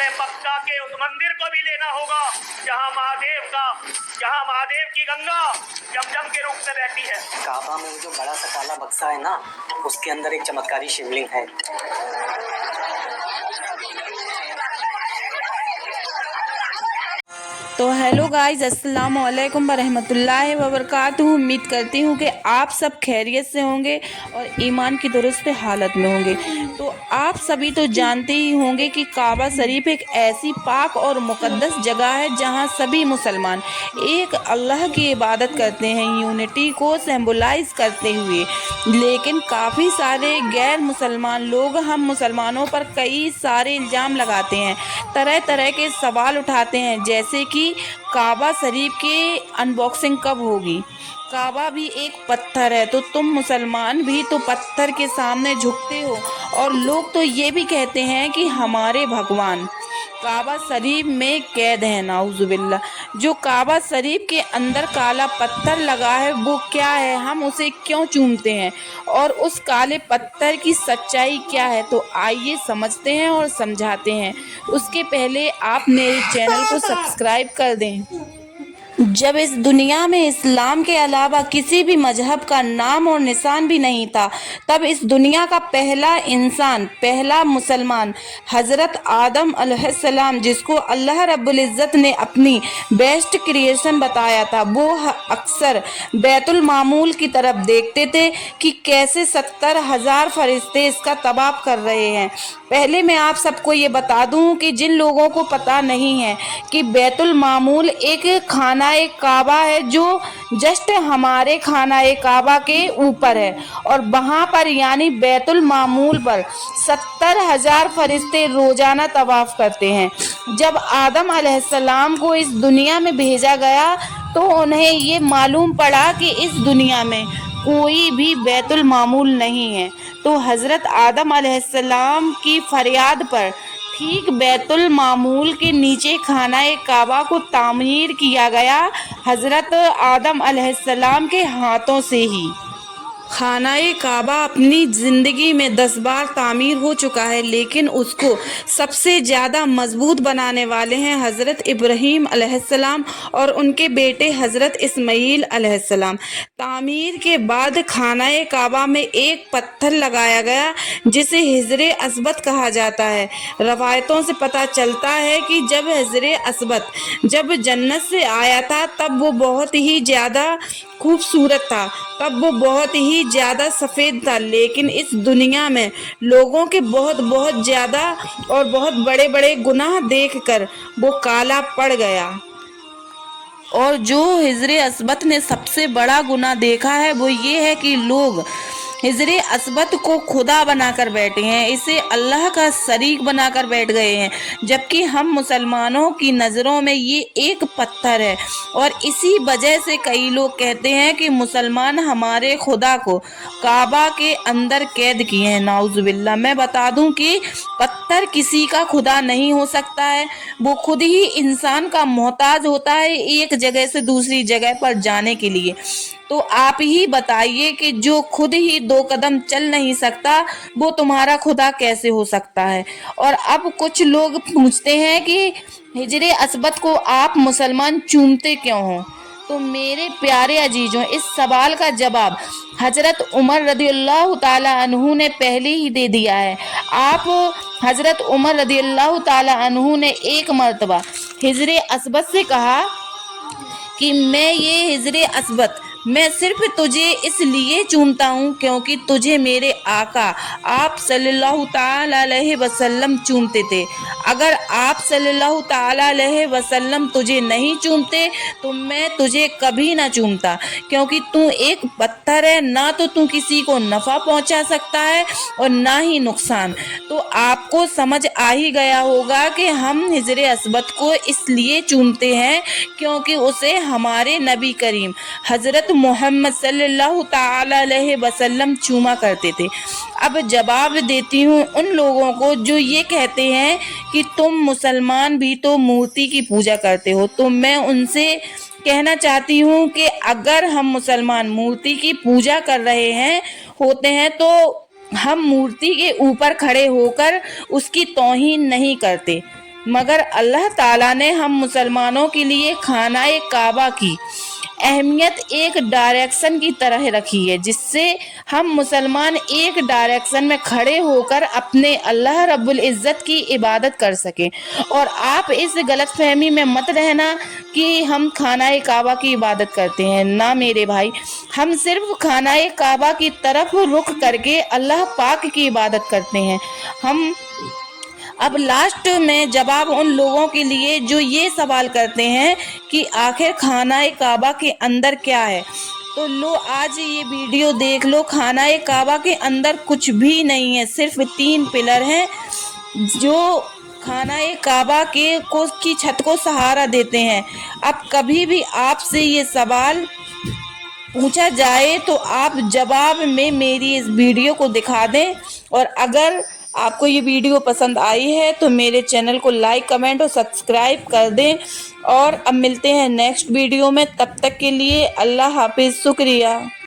हमें मक्का के उस मंदिर को भी लेना होगा जहाँ महादेव की गंगा जमजम के रूप में बहती है। काबा में जो बड़ा सा काला बक्सा है ना, उसके अंदर एक चमत्कारी शिवलिंग है। तो हेलो गाइज, अस्सलाम वालेकुम वरहमतुल्लाहि वबरकातुहू। उम्मीद करती हूँ कि आप सब खैरियत से होंगे और ईमान की दुरुस्त हालत में होंगे। तो आप सभी तो जानते ही होंगे कि काबा शरीफ एक ऐसी पाक और मुक़द्दस जगह है जहाँ सभी मुसलमान एक अल्लाह की इबादत करते हैं, यूनिटी को सिंबलाइज करते हुए। लेकिन काफ़ी सारे गैर मुसलमान लोग हम मुसलमानों पर कई सारे इल्ज़ाम लगाते हैं, तरह तरह के सवाल उठाते हैं, जैसे कि काबा शरीफ की अनबॉक्सिंग कब होगी। काबा भी एक पत्थर है, तो तुम मुसलमान भी तो पत्थर के सामने झुकते हो। और लोग तो ये भी कहते हैं कि हमारे भगवान काबा शरीफ में कैद है, नाउजुबिल्लाह। जो काबा शरीफ के अंदर काला पत्थर लगा है वो क्या है, हम उसे क्यों चूमते हैं और उस काले पत्थर की सच्चाई क्या है, तो आइए समझते हैं और समझाते हैं। उसके पहले आप मेरे चैनल को सब्सक्राइब कर दें। जब इस दुनिया में इस्लाम के अलावा किसी भी मजहब का नाम और निशान भी नहीं था, तब इस दुनिया का पहला इंसान, पहला मुसलमान हज़रत आदम अलैहिस्सलाम, जिसको अल्लाह रब्बुल इज़्ज़त ने अपनी बेस्ट क्रिएशन बताया था, वो अक्सर बैतुल मामूल की तरफ देखते थे कि कैसे 70,000 फरिश्ते इसका तवाफ कर रहे हैं। पहले मैं आप सबको ये बता दूं कि जिन लोगों को पता नहीं है कि बैतुल मामूल एक खाना काबा है जो जस्ट हमारे खाना काबा के ऊपर है, और वहाँ पर यानी बैतुल मामूल पर 70,000 फरिश्ते रोजाना तवाफ करते हैं। जब आदम अलैहिस्सलाम को इस दुनिया में भेजा गया तो उन्हें ये मालूम पड़ा कि इस दुनिया में कोई भी बैतुल मामूल नहीं है। तो हज़रत आदम अलैहिस्सलाम की फरियाद पर ठीक बैतुल मामूल के नीचे खाना काबा को तामीर किया गया, हज़रत आदम अलैहिस्सलाम के हाथों से ही। खाना काबा अपनी ज़िंदगी में 10 बार तामीर हो चुका है, लेकिन उसको सबसे ज़्यादा मजबूत बनाने वाले हैं हज़रत इब्राहीम अलैहिस्सलाम और उनके बेटे हज़रत इस्माईल अलैहिस्सलाम। तामीर के बाद खाना काबा में एक पत्थर लगाया गया जिसे हिजरे अस्वद कहा जाता है। रवायतों से पता चलता है कि जब हिजरे अस्वद जब जन्नत से आया था तब वो बहुत ही ज़्यादा खूबसूरत था, तब वो बहुत ही ज़्यादा सफ़ेद था, लेकिन इस दुनिया में लोगों के बहुत ज़्यादा और बहुत बड़े बड़े गुनाह देखकर वो काला पड़ गया। और जो हिजरे अस्वद ने सबसे बड़ा गुनाह देखा है वो ये है कि लोग हिजरे अस्वद को खुदा बनाकर बैठे हैं, इसे अल्लाह का शरीक बनाकर बैठ गए हैं, जबकि हम मुसलमानों की नज़रों में ये एक पत्थर है। और इसी वजह से कई लोग कहते हैं कि मुसलमान हमारे खुदा को काबा के अंदर कैद किए हैं, नाउजुबिल्लाह। मैं बता दूं कि पत्थर किसी का खुदा नहीं हो सकता है, वो खुद ही इंसान का मोहताज होता है एक जगह से दूसरी जगह पर जाने के लिए। तो आप ही बताइए कि जो खुद ही 2 कदम चल नहीं सकता वो तुम्हारा खुदा कैसे हो सकता है। और अब कुछ लोग पूछते हैं कि हिजरे अस्वद को आप मुसलमान चूमते क्यों हो। तो मेरे प्यारे अजीजों, इस सवाल का जवाब हज़रत उमर रदियल्लाहु ताला अन्हु ने पहले ही दे दिया है। आप हज़रत उमर रदियल्लाहु ताला अन्हु ने एक मर्तबा हिजरे अस्वद से कहा कि मैं ये हिजरे अस्वद मैं सिर्फ तुझे इसलिए चूमता हूँ क्योंकि तुझे मेरे आका आप सल्लल्लाहु ताला अलैहि वसल्लम चूमते थे। अगर आप सल्लल्लाहु ताला अलैहि वसल्लम तुझे नहीं चूमते तो मैं तुझे कभी ना चूमता, क्योंकि तू एक पत्थर है, ना तो तू किसी को नफ़ा पहुँचा सकता है और ना ही नुकसान। तो आपको समझ आ ही गया होगा कि हम हिजरे अस्वद को इसलिए चूमते हैं क्योंकि उसे हमारे नबी करीम हज़रत मोहम्मद सल्लल्लाहु ताला अलैहि वसल्लम चूमा करते थे। अब जवाब देती हूँ उन लोगों को जो ये कहते हैं कि तुम मुसलमान भी तो मूर्ति की पूजा करते हो। तो मैं उनसे कहना चाहती हूँ कि अगर हम मुसलमान मूर्ति की पूजा कर रहे हैं होते हैं तो हम मूर्ति के ऊपर खड़े होकर उसकी तौहीन नहीं करते। मगर अल्लाह ताला ने हम मुसलमानों के लिए खाना-ए काबा की अहमियत एक डायरेक्शन की तरह रखी है, जिससे हम मुसलमान एक डायरेक्शन में खड़े होकर अपने अल्लाह रब्बुल इज़्ज़त की इबादत कर सकें। और आप इस गलतफहमी में मत रहना कि हम खाना-ए काबा की इबादत करते हैं। ना मेरे भाई, हम सिर्फ खाना-ए काबा की तरफ रुख करके अल्लाह पाक की इबादत करते हैं। हम अब लास्ट में जवाब उन लोगों के लिए जो ये सवाल करते हैं कि आखिर खाना-ए काबा के अंदर क्या है। तो लो आज ये वीडियो देख लो। खाना-ए काबा के अंदर कुछ भी नहीं है, सिर्फ 3 पिलर हैं जो खाना-ए काबा की छत को सहारा देते हैं। अब कभी भी आपसे ये सवाल पूछा जाए तो आप जवाब में मेरी इस वीडियो को दिखा दें। और अगर आपको ये वीडियो पसंद आई है तो मेरे चैनल को लाइक, कमेंट और सब्सक्राइब कर दें। और अब मिलते हैं नेक्स्ट वीडियो में, तब तक के लिए अल्लाह हाफिज़, शुक्रिया।